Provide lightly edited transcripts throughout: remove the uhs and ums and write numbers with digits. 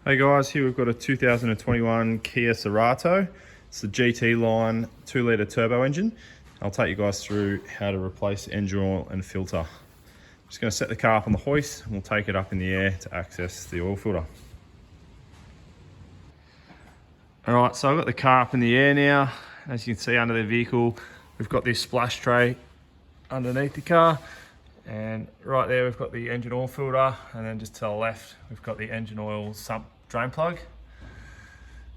Hey guys, here we've got a 2021 Kia Cerato. It's the GT line 2-litre turbo engine. I'll take you guys through how to replace engine oil and filter. Just going to set the car up on the hoist and we'll take it up in the air to access the oil filter. Alright, so I've got the car up in the air now. As you can see under the vehicle, we've got this splash tray underneath the car. And right there we've got the engine oil filter, and then just to the left we've got the engine oil sump drain plug.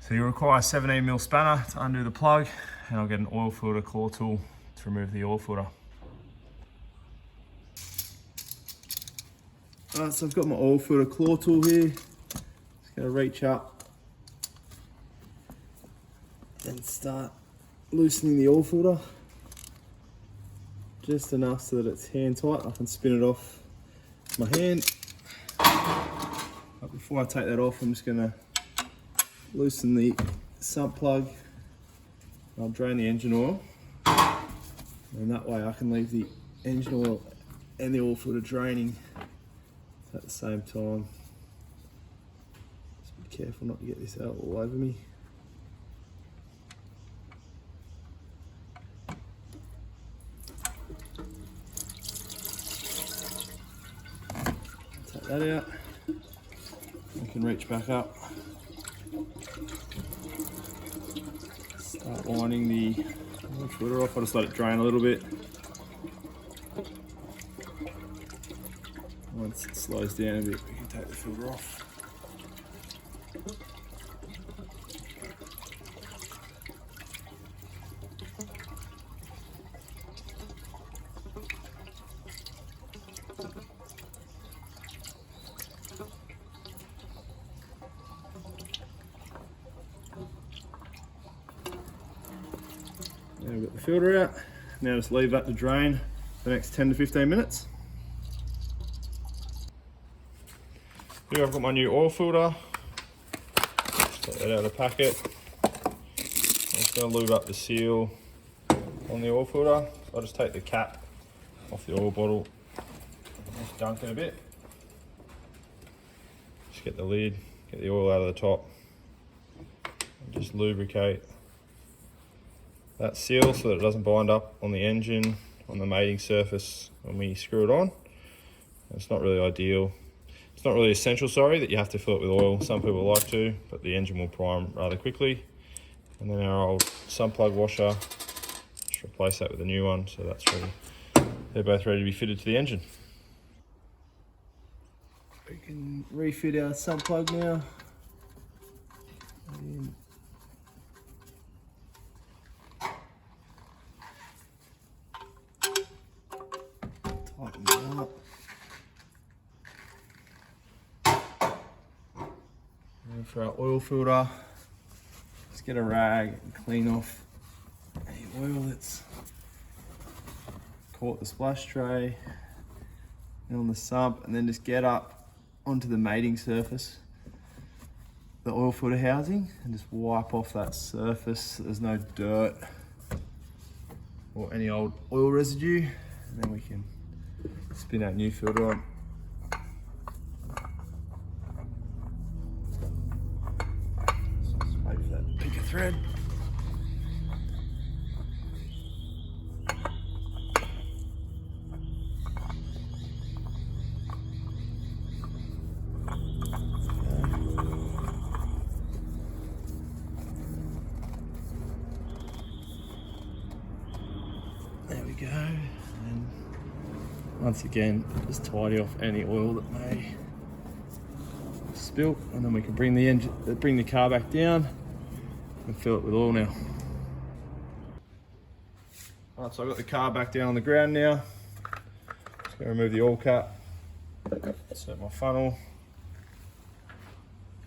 So you require a 17mm spanner to undo the plug, and I'll get an oil filter claw tool to remove the oil filter. Alright, so I've got my oil filter claw tool here. Just going to reach up and start loosening the oil filter. Just enough so that it's hand tight. I can spin it off my hand. But before I take that off, I'm just going to loosen the sump plug. I'll drain the engine oil, and that way I can leave the engine oil and the oil filter draining at the same time. Just be careful not to get this out all over me. That out, I can reach back up, start winding the oil filter off. I'll just let it drain a little bit. Once it slows down a bit, we can take the filter off. Now we've got the filter out. Now just leave that to drain for the next 10 to 15 minutes. Here I've got my new oil filter. Take that out of the packet. I'm just going to lube up the seal on the oil filter. So I'll just take the cap off the oil bottle, just dunk it a bit. Just get the lid, get the oil out of the top, and just lubricate that seal so that it doesn't bind up on the engine, on the mating surface when we screw it on. It's not really ideal. It's not really essential, sorry, that you have to fill it with oil. Some people like to, but the engine will prime rather quickly. And then our old sump plug washer, just replace that with a new one, so that's ready. They're both ready to be fitted to the engine. We can refit our sump plug now. Tighten it up. And for our oil filter, just get a rag and clean off any oil that's caught the splash tray and on the sump, and then just get up onto the mating surface, the oil filter housing, and just wipe off that surface so there's no dirt or any old oil residue, and then we can spin that new filter on. So just wait for that to pick a thread. There we go. And once again, just tidy off any oil that may spill, and then we can bring the car back down and fill it with oil now. Alright, so I've got the car back down on the ground now. Just going to remove the oil cap, set my funnel,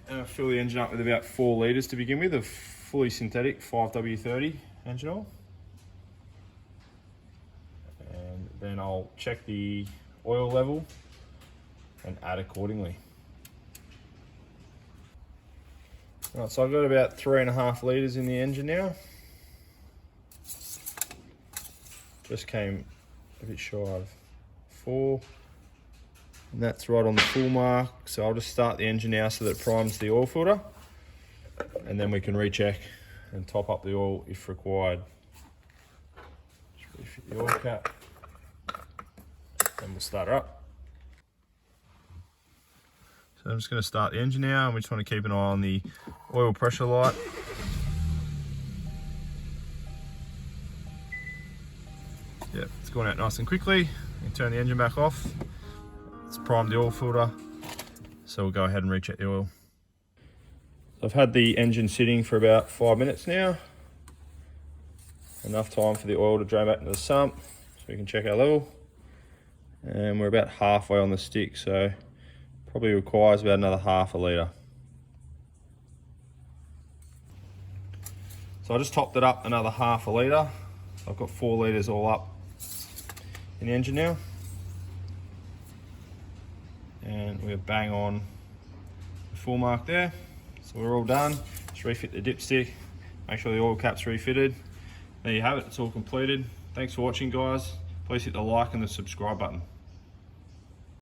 and I'll fill the engine up with about 4 litres to begin with of fully synthetic 5W30 engine oil. And then I'll check the oil level and add accordingly. Right, so I've got about 3.5 litres in the engine now. Just came a bit shy of 4. And that's right on the full mark. So I'll just start the engine now so that it primes the oil filter, and then we can recheck and top up the oil if required. Just refit the oil cap, and we'll start her up. So I'm just going to start the engine now, and we just want to keep an eye on the oil pressure light. Yep, it's going out nice and quickly. We can turn the engine back off. It's primed the oil filter, so we'll go ahead and recheck the oil. I've had the engine sitting for about 5 minutes now. Enough time for the oil to drain back into the sump, so we can check our level. And we're about halfway on the stick, so probably requires about another half a litre. So I just topped it up another half a litre. I've got 4 litres all up in the engine now. And we're bang on the full mark there. So we're all done. Just refit the dipstick, make sure the oil cap's refitted. There you have it, it's all completed. Thanks for watching, guys. Please hit the like and the subscribe button.